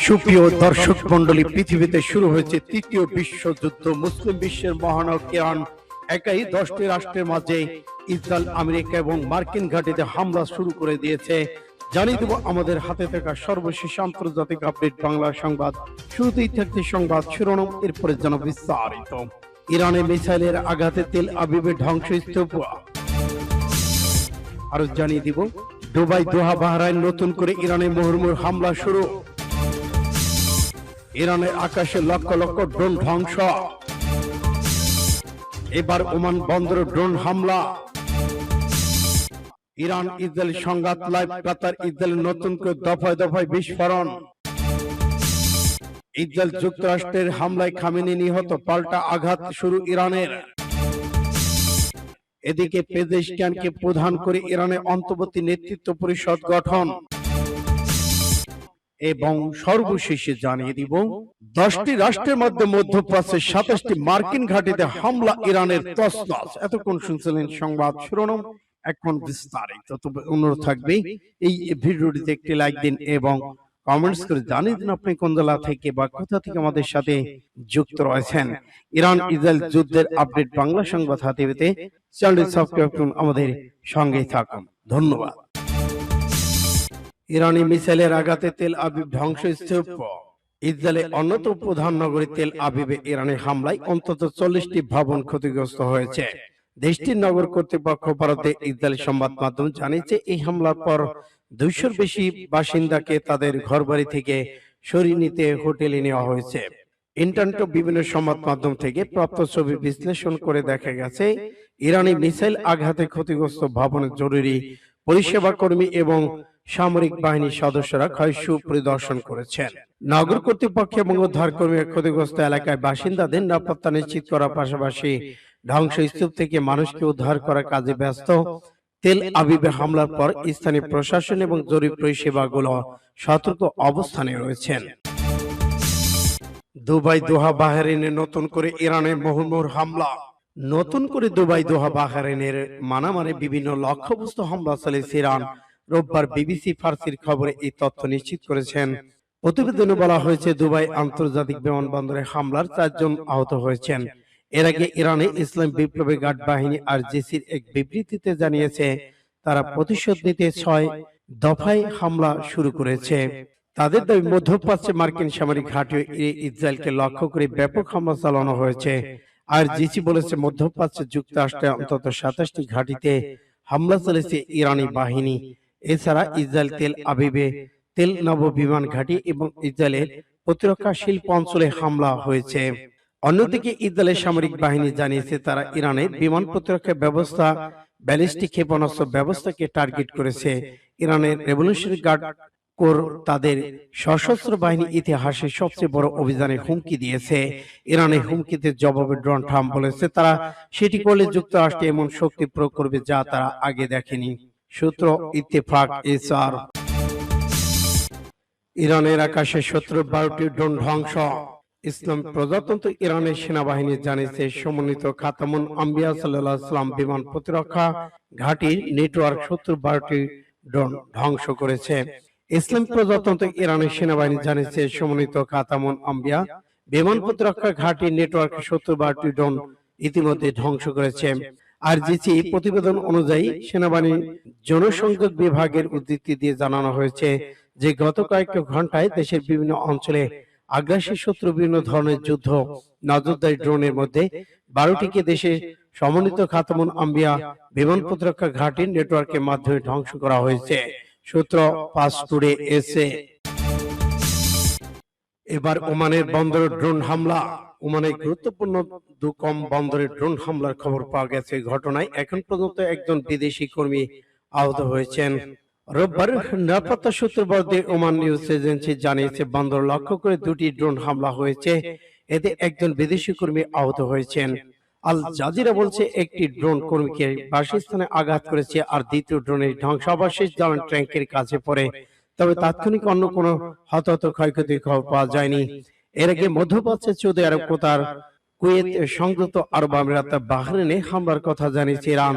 সুপ্রিয় দর্শক মন্ডলী, পৃথিবীতে শুরু হয়েছে তৃতীয় বিশ্বযুদ্ধ। মুসলিম বিশ্বের মহানগর ইরান একাই 10টি রাষ্ট্রের মাঝে ইসরায়েল, আমেরিকা এবং মার্কিন ঘাঁটিতে হামলা শুরু করে দিয়েছে। জানিয়ে দেব আমাদের হাতে থাকা সর্বশেষ আন্তর্জাতিক আপডেট বাংলা সংবাদ। শুরুতেই থাকছে সংবাদ শিরোনাম, এরপরে যেন বিস্তারিত। ইরানে মিসাইলের আঘাতে তেল আবিবে ধ্বংসস্তূপ। আরো জানিয়ে দিব দুবাই, দোহা, বাহরাইন নতুন করে ইরানে মুহুর্মুহু হামলা শুরু। ইরানের আকাশে লক্ষ লক্ষ ড্রোন ধ্বংস। এবার ওমান বন্দরে ড্রোন হামলা। ইরান ইসরায়েল সংঘাত লাইভ, কাতার ইসরায়েল নতুন করে দফায় দফায় বিস্ফোরণ। ইসরায়েল যুক্তরাষ্ট্রের হামলায় খামেনি নিহত, পাল্টা আঘাত শুরু ইরানের। এদিকে পেজেশকিয়ানকে প্রধান করে ইরানের অন্তর্বর্তী নেতৃত্ব পরিষদ গঠন। এবং সর্বশেষে জানিয়ে দিব 10টি রাষ্ট্রের মধ্যে মধ্যপ্রাচ্যের 27টি মার্কিন ঘাঁটিতে হামলা, ইরানের তছনছ। এতক্ষণ শুনছিলেন সংবাদ শিরোনাম, এখন বিস্তারিত। তবে অনুরোধ থাকবে এই ভিডিওটিতে একটি লাইক দিন এবং কমেন্টস করে জানিয়ে দিন আপনি কোন জেলা থেকে বা কোথা থেকে আমাদের সাথে যুক্ত রয়েছেন। ইরান ইসরায়েল যুদ্ধের আপডেট বাংলা সংবাদ হাতে পেতে চ্যানেলটি সাবস্ক্রাইব করুন, আমাদের সঙ্গেই থাকুন। ধন্যবাদ। ইরানি মিসাইলের আঘাতে তেল আবিব ধ্বংসস্তূপ। ইসরায়েলের অন্যতম প্রধান নগরী তেল আবিবে ইরানের হামলায় অন্তত 40টি ভবন ক্ষতিগ্রস্ত হয়েছে। দেশটির নগর কর্তৃপক্ষ ভারতে ইসরায়েলি সংবাদ মাধ্যম জানিয়েছে, এই হামলার পর 200-র বেশি বাসিন্দাকে তাদের ঘরবাড়ি থেকে সরিয়ে নিতে হোটেলে নেওয়া হয়েছে। ইন্টারনেট ও বিভিন্ন সংবাদ মাধ্যম থেকে প্রাপ্ত ছবি বিশ্লেষণ করে দেখা গেছে, ইরানি মিসাইল আঘাতে ক্ষতিগ্রস্ত ভবনের জরুরি পরিষেবা কর্মী এবং সামরিক বাহিনীর সদস্যরা ক্ষয়সূ পরিদর্শন করেছেন। নগর কর্তৃপক্ষ এবং উদ্ধারকর্মীরা ক্ষতিগ্রস্ত এলাকায় বাসিন্দাদের নিরাপত্তা নিশ্চিত করার পাশাপাশি ধ্বংসস্তূপ থেকে মানুষকে উদ্ধার করার কাজে ব্যস্ত। তেল আবিবে হামলার পর স্থানীয় প্রশাসন এবং জরুরি পরিষেবাগুলো সতর্ক অবস্থানে রয়েছেন। দুবাই, দোহা, বাহরাইনে নতুন করে ইরানের মুহুর্মুহু হামলা। নতুন করে দুবাই, দোহা, বাহরাইনের মানামারে বিভিন্ন লক্ষ্যবস্তু হামলা চালিয়েছে ইরান। রোববার বিবিসি ফার্সির খবরে এই তথ্য নিশ্চিত করেছেন। প্রতিবেদনে বলা হয়েছে, দুবাই আন্তর্জাতিক বিমানবন্দরে হামলার 4 জন আহত হয়েছেন। এর আগে ইরানে ইসলাম বিপ্লবী গার্ড বাহিনী আরজিসির এক বিবৃতিতে জানিয়েছে, তারা প্রতিশোধ নিতে 6 দফায় হামলা শুরু করেছে। তাদের দাবি, মধ্যপ্রাচ্যে মার্কিন সামরিক ঘাঁটি ইসরায়েলকে লক্ষ্য করে ব্যাপক হামলা চালানো হয়েছে। আরজিসি বলেছে, মধ্যপ্রাচ্যে যুক্তরাষ্ট্রের অন্তত 27টি ঘাঁটিতে হামলা চালিয়েছে ইরানি বাহিনী। এছাড়া ইসরায়েল তেল আবিবে তেল নব বিমান ঘাঁটি এবং ইসরায়েলের প্রতিরক্ষা শিল্প অঞ্চলে হামলা হয়েছে। অন্যদিকে ইসরায়েলের সামরিক বাহিনী জানিয়েছে, তারা ইরানের বিমান প্রতিরক্ষা ব্যবস্থা, ব্যালিস্টিক ক্ষেপণাস্ত্র ব্যবস্থাকে টার্গেট করেছে। ইরানের রেভলিউশনারি গার্ড কোর তাদের সশস্ত্র বাহিনী ইতিহাসের সবচেয়ে বড় অভিযানে হুমকি দিয়েছে। ইরানের হুমকিতে জবাবে ডোনাল্ড ট্রাম্প বলেছে, তারা সেটি করলে যুক্তরাষ্ট্র এমন শক্তি প্রয়োগ করবে যা তারা আগে দেখেনি। সূত্র ইত্তেফাক এসআর। ইরানের আকাশে 12টি ড্রোন ধ্বংস। ইসলাম প্রজাতন্ত্র ইরানের সেনাবাহিনী জানিয়েছে, সমন্বিত খাতামুন আম্বিয়া সাল্লাল্লাহু আলাইহি ওয়াসাল্লাম বিমান প্রতিরক্ষা ঘাঁটির নেটওয়ার্ক 12টি ড্রোন ধ্বংস করেছে। ইসলাম প্রজাতন্ত্র ইরানের সেনাবাহিনী জানিয়েছে, সমন্বিত খাতামুন আম্বিয়া বিমান প্রতিরক্ষা ঘাঁটির নেটওয়ার্ক 12টি ড্রোন ইতিমধ্যে ধ্বংস করেছে। আরজিসি প্রতিবেদন অনুযায়ী সেনাবাহিনীর জনসংযোগ বিভাগের উদ্ধৃতি দিয়ে জানানো হয়েছে যে, গত কয়েক ঘন্টায় দেশের বিভিন্ন অঞ্চলে আগ্রাসী শত্রু বিভিন্ন ধরনের যুদ্ধ নজরদারি ড্রোনের মধ্যে 12টিকে দেশে সমন্বিত খাতামুন আম্বিয়া বিমান প্রতিরক্ষা ঘাঁটির নেটওয়ার্কের মাধ্যমে ধ্বংস করা হয়েছে। সূত্র পাসটুডে এসে। এবার ওমানের বন্দরে ড্রোন হামলা। ওমানের গুরুত্বপূর্ণ দুকম বন্দরে ড্রোন হামলার খবর পাওয়া গেছে। ঘটনায় এখন পর্যন্ত একজন বিদেশি কর্মী আহত হয়েছেন। রোববার নিরাপত্তা সূত্র বরাতে ওমান নিউজ এজেন্সি জানিয়েছে, বন্দর লক্ষ্য করে 2টি ড্রোন হামলা হয়েছে। এতে একজন বিদেশি কর্মী আহত হয়েছেন। আল জাজিরা বলছে, একটি ড্রোন কর্মীকে বাসস্থানে আঘাত করেছে আর দ্বিতীয় ড্রোনের ধ্বংসাবশেষ জ্বালানি ট্যাঙ্কের কাছে পড়ে। তবে তাৎক্ষণিক অন্য কোনো হতাহত ক্ষয়ক্ষতির খবর পাওয়া যায়নি। এর আগে মধ্যপ্রাচ্যে সৌদি আরব, কাতার, কুয়েত, সংযুক্ত আরব আমিরাত, বাহরাইনে হামলার কথা জানিয়েছে ইরান।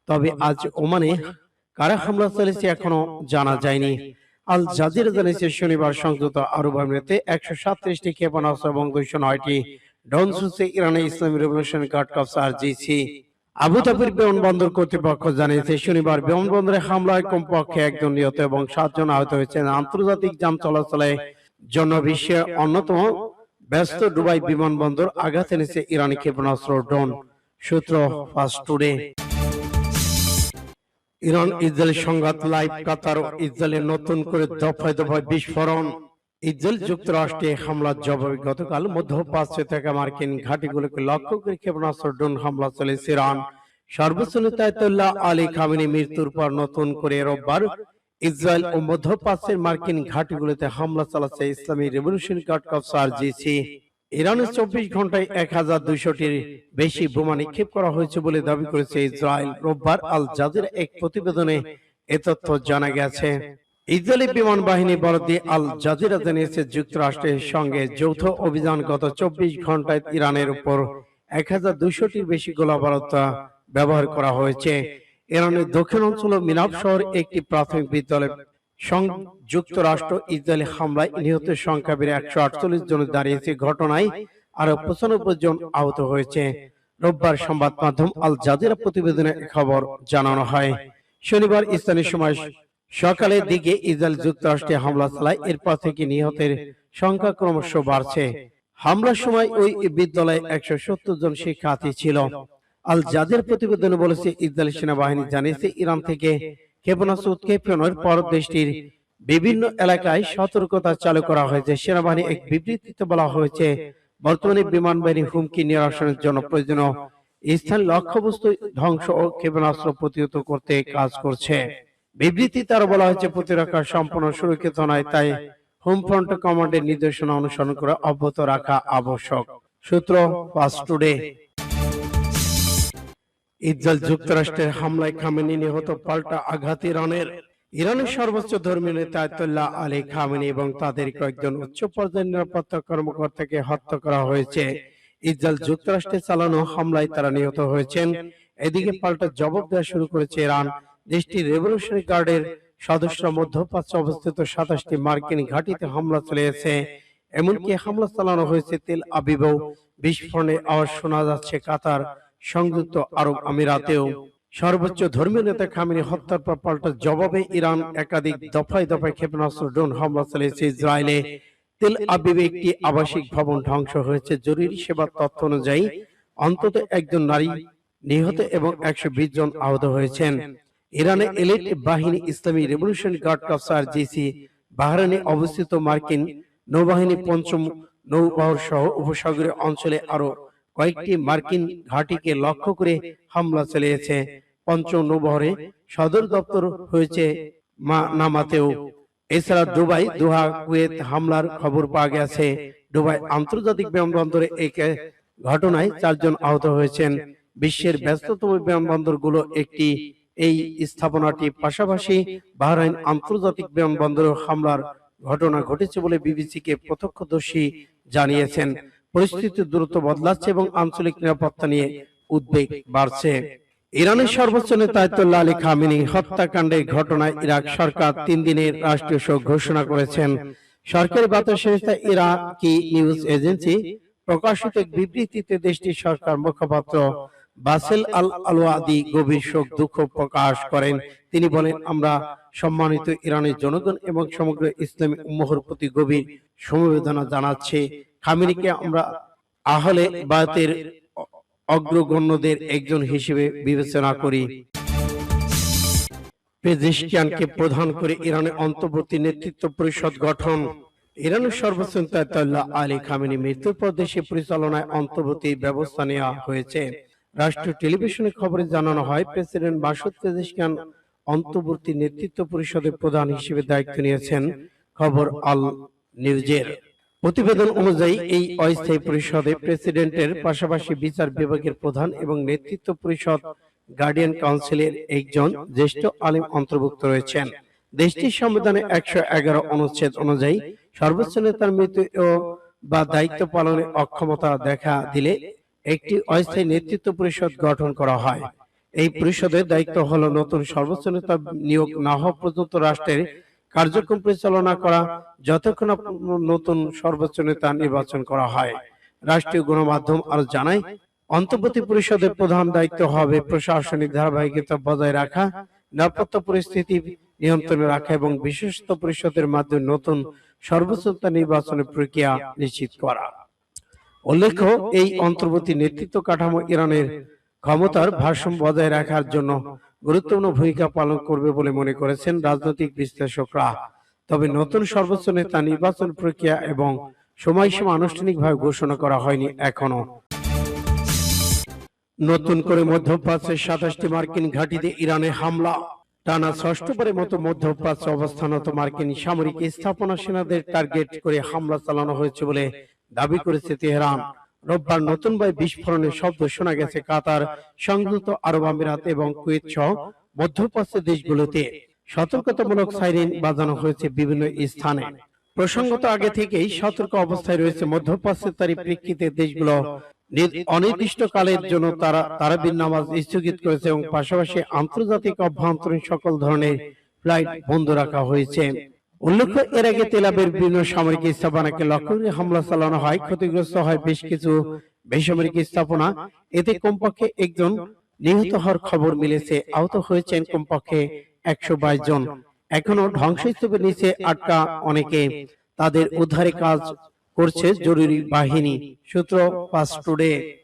তবে আজ ওমানে কারা হামলা চালিয়েছে এখনো জানা যায়নি। আল জাজিরা জানিয়েছে শনিবার সংযুক্ত আরব আমিরাতে 137টি ক্ষেপণাস্ত্র এবং 209টি ড্রোন ছুড়ছে ইরানের ইসলামী রেভলিউশনারি গার্ড কর্পস আরজিসি। আবু ধাবির বিমানবন্দর কর্তৃপক্ষ জানিয়েছে শনিবার বিমানবন্দরে হামলায় কমপক্ষে একজন নিহত এবং 7 জন আহত হয়েছেন। আন্তর্জাতিক যান চলাচলের জন্য বিশ্বের অন্যতম ব্যস্ত দুবাই বিমানবন্দর আঘাত এনেছে ইরানি ক্ষেপণাস্ত্র ড্রোন। সূত্র ফাস্ট টুডে। ইরান ইসরায়েল সংঘাত লাইভ। কাতার ও ইসরায়েলের নতুন করে দফায় দফায় বিস্ফোরণ। ইসরায়েল যুক্তরাষ্ট্রে হামলার জবাবে গতকাল মধ্যপ্রাচ্যে থাকা মার্কিন ঘাঁটিগুলোকে লক্ষ্য করে ক্ষেপণাস্ত্র ড্রোন হামলা চালিয়েছে ইরান। সর্বোচ্চ নেতা আয়াতুল্লাহ আলী খামেনি মৃত্যুর পর নতুন করে রোববার ইসরায়েল ও মধ্যপ্রাচ্যের মার্কিন ঘাঁটিগুলোতে হামলা চালাচ্ছে ইসলামী রেভলিউশনারি গার্ড কর্পস আরজিসি। ইরানের 24 ঘন্টায় 1200টির বেশি বোমা নিক্ষেপ করা হয়েছে বলে দাবি করেছে ইসরায়েল। রোববার আল জাজিরা এক প্রতিবেদনে এ তথ্য জানা গেছে। ইসরায়েলি বিমান বাহিনী বরাদ দিয়ে আল জাজিরা জানিয়েছে যুক্তরাষ্ট্রের সঙ্গে যৌথ অভিযান গত 24 ঘন্টায় ইরানের উপর 1200টির বেশি গোলাবারুদ ব্যবহার করা হয়েছে। ইরানের দক্ষিণ অঞ্চল মিনাব শহর একটি প্রাথমিক বিদ্যালয় যুক্তরাষ্ট্র ইসরায়েলি হামলায় নিহতের সংখ্যা বেড়ে 148 জনে দাঁড়িয়েছে। ঘটনায় আরো 95 জন আহত হয়েছে। রোববার সংবাদ মাধ্যম আল জাজিরা প্রতিবেদনে খবর জানানো হয়। শনিবার স্থানীয় সময় সকালের দিকে ইসরায়েল যুক্তরাষ্ট্রে হামলা চালায়। এরপর থেকে নিহতের সংখ্যা ক্রমশ বাড়ছে। হামলার সময় ওই বিদ্যালয়ে 170 জন শিক্ষার্থী ছিল। আল জাজিরা প্রতিবেদনে বলেছে ইসরায়েলি সেনাবাহিনী জানিয়েছে ইরান থেকে ক্ষেপণাস্ত্র উৎক্ষেপণের পর দেশটির বিভিন্ন এলাকায় সতর্কতা চালু করা হয়েছে। সেনাবাহিনী এক বিবৃতিতে বলা হয়েছে বর্তমানে বিমান বাহিনী হুমকি নিরসনের জন্য প্রয়োজনীয় স্থান লক্ষ্যবস্তু ধ্বংস ও ক্ষেপণাস্ত্র প্রতিহত করতে কাজ করছে। বিবৃতিতে আরো বলা হয়েছে প্রতিরক্ষা সম্পূর্ণ সুরক্ষিত নয়, তাই হোম ফ্রন্ট কমান্ডের নির্দেশনা অনুসরণ করে অব্যাহত রাখা আবশ্যক। সূত্র ফাস্ট টুডে। ইসরায়েল যুক্তরাষ্ট্রের হামলায় খামেনি নিহত, পাল্টা আঘাত ইরানের। ইরানের সর্বোচ্চ ধর্মীয় নেতা আয়াতুল্লাহ আলী খামেনি এবং তাদের কয়েকজন উচ্চ পর্যায়ের নিরাপত্তা কর্মকর্তাকে হত্যা করা হয়েছে। ইসরায়েল যুক্তরাষ্ট্রে চালানো হামলায় তারা নিহত হয়েছেন। এদিকে পাল্টা জবাব দেওয়া শুরু করেছে ইরান। দেশটির রেভলিউশনারি গার্ডের সদস্যরা মধ্যপ্রাচ্যে অবস্থিত 27টি মার্কিন ঘাঁটিতে হামলা চালিয়েছে। এমনকি হামলা চালানো হয়েছে তেল আবিবেও। বিস্ফোরণের আওয়াজ শোনা যাচ্ছে কাতার, সংযুক্ত আরব আমিরাতেও। সর্বোচ্চ ধর্মীয় নেতা খামেনি হত্যার পর পাল্টা জবাবে ইরান একাধিক দফায় দফায় ক্ষেপণাস্ত্র ড্রোন হামলা চালিয়েছে ইসরায়েলে। তেল আবিবে একটি আবাসিক ভবন ধ্বংস হয়েছে। জরুরি সেবার তথ্য অনুযায়ী অন্তত একজন নারী নিহত এবং 120 জন আহত হয়েছেন। ইরানের এলিট বাহিনী ইসলামী রেভলিউশনারি গার্ড কর্পস আরজিসি বাহরাইনে অবস্থিত মার্কিন নৌবাহিনী পঞ্চম নৌবহর সহ উপসাগরীয় অঞ্চলে আরো কয়েকটি মার্কিন ঘাঁটিকে লক্ষ্য করে হামলা চালিয়েছে। পঞ্চম নৌবহরে সদর দপ্তর হয়েছে নামাতেও। এছাড়া দুবাই, দোহা, কুয়েত হামলার খবর পাওয়া গেছে। দুবাই আন্তর্জাতিক বিমানবন্দরে এক ঘটনায় 4 জন আহত হয়েছেন। বিশ্বের ব্যস্ততম বিমানবন্দরগুলো একটি এই স্থাপনাটি পাশাপাশি বাহরাইন আন্তর্জাতিক বিমানবন্দরে হামলার ঘটনা ঘটেছে বলে বিবিসিকে প্রত্যক্ষদর্শী জানিয়েছেন। পরিস্থিতি দ্রুত বদলাচ্ছে এবং আঞ্চলিক নিরাপত্তা নিয়ে উদ্বেগ বাড়ছে। ইরানের সর্বোচ্চ নেতা আয়াতুল্লাহ আলী খামেনি হত্যাকাণ্ডের ঘটনায় ইরাক সরকার 3 দিনের রাষ্ট্রীয় শোক ঘোষণা করেছেন। সরকারি বার্তা সংস্থা ইরাকি নিউজ এজেন্সি প্রকাশিত এক বিবৃতিতে দেশটির সরকার মুখপাত্র বাসেল আল আলওয়াদি গভীর শোক দুঃখ প্রকাশ করেন। তিনি বলেন, আমরা সম্মানিত ইরানের জনগণ এবং সমগ্র ইসলামী উম্মহর প্রতি গভীর সমবেদনা জানাচ্ছি। খামেনিকে আমরা আহলে বায়তের অগ্রগণ্যদের একজন হিসেবে বিবেচনা করি। পেজিশকিয়ানকে প্রধান করে ইরানের অন্তর্বর্তী নেতৃত্ব পরিষদ গঠন। ইরানের সর্বোচ্চ নেতা আয়াতুল্লাহ আলী খামেনি মৃত্যুর পর দেশে পরিচালনায় অন্তর্বর্তী ব্যবস্থা নেওয়া হয়েছে। রাষ্ট্রীয় টেলিভিশনে খবরে জানানো হয়, প্রেসিডেন্ট মাসুদ পেজিশকিয়ান অন্তর্বর্তী নেতৃত্ব পরিষদের প্রধান হিসেবে দায়িত্ব নিয়েছেন। খবর আল নিউজের। প্রতিবেদন অনুযায়ী এই অস্থায়ী পরিষদে প্রেসিডেন্টের পাশাপাশি বিচার বিভাগের প্রধান এবং নেতৃত্ব পরিষদ গার্ডিয়ান কাউন্সিলের একজন জ্যেষ্ঠ আলিম অন্তর্ভুক্ত রয়েছেন। দেশটির সংবিধানে 111 অনুচ্ছেদ অনুযায়ী সর্বোচ্চ নেতার মৃত্যু বা দায়িত্ব পালনে অক্ষমতা দেখা দিলে একটি অস্থায়ী নেতৃত্ব পরিষদ গঠন করা হয়। এই পরিষদের দায়িত্ব হলো নতুন সর্বোচ্চ নেতা নিয়োগ না হওয়া পর্যন্ত রাষ্ট্রের কার্যক্রম পরিচালনা করা যতক্ষণ না নতুন সর্বোচ্চ নেতা নির্বাচন করা হয়। রাষ্ট্রীয় গণমাধ্যম আরো জানায়, অন্তর্বর্তী পরিষদের প্রধান দায়িত্ব হবে প্রশাসনিক ধারাবাহিকতা বজায় রাখা, নিরাপত্তা পরিস্থিতি নিয়ন্ত্রণে রাখা এবং বিশেষত পরিষদের মাধ্যমে নতুন সর্বোচ্চ নেতা নির্বাচনের প্রক্রিয়া নিশ্চিত করা। উল্লেখ্য, এই অন্তর্বর্তী নেতৃত্ব কাঠামো ইরানের ক্ষমতার ভারসাম্য বজায় রাখার জন্য গুরুত্বপূর্ণ ভূমিকা পালন করবে বলে মনে করেছেন রাজনৈতিক বিশ্লেষকরা। তবে নতুন সর্বোচ্চ নেতা নির্বাচন প্রক্রিয়া এবং সময়সীমা আনুষ্ঠানিকভাবে ঘোষণা করা হয়নি এখনো। নতুন করে মধ্যপ্রাচ্যের 27টি মার্কিন ঘাঁটিতে ইরানে হামলা। টানা ষষ্ঠবারের মতো মধ্যপ্রাচ্যে অবস্থানরত মার্কিন সামরিক স্থাপনা সেনাদের টার্গেট করে হামলা চালানো হয়েছে বলে দাবি করেছে তেহরান। রোববার নতুনভাবে বিস্ফোরণের শব্দ শোনা গেছে কাতার, সংযুক্ত আরব আমিরাত এবং কুয়েত সহ মধ্যপ্রাচ্যের দেশগুলোতে। সতর্কতামূলক সাইরেন বাজানো হয়েছে বিভিন্ন স্থানে। প্রসঙ্গত আগে থেকেই সতর্ক অবস্থায় রয়েছে মধ্যপ্রাচ্যের। তারই প্রেক্ষিতে দেশগুলো অনির্দিষ্টকালের জন্য তারাবির নামাজ স্থগিত করেছে এবং পাশাপাশি আন্তর্জাতিক অভ্যন্তরীণ সকল ধরনের ফ্লাইট বন্ধ রাখা হয়েছে। উল্লেখ্য, এর আগে তেল আবিবের বিভিন্ন সামরিক স্থাপনাকে লক্ষ্য করে হামলা চালানো হয়, ক্ষতিগ্রস্ত হয় বেশ কিছু বেসামরিক স্থাপনা। এতে কমপক্ষে একজন নিহত হওয়ার খবর মিলেছে। আহত হয়েছেন কমপক্ষে 122 জন। এখনো ধ্বংসস্তূপের নিচে আটকা অনেকে। তাদের উদ্ধারে কাজ করছে জরুরি বাহিনী। সূত্র ফাস্ট টুডে।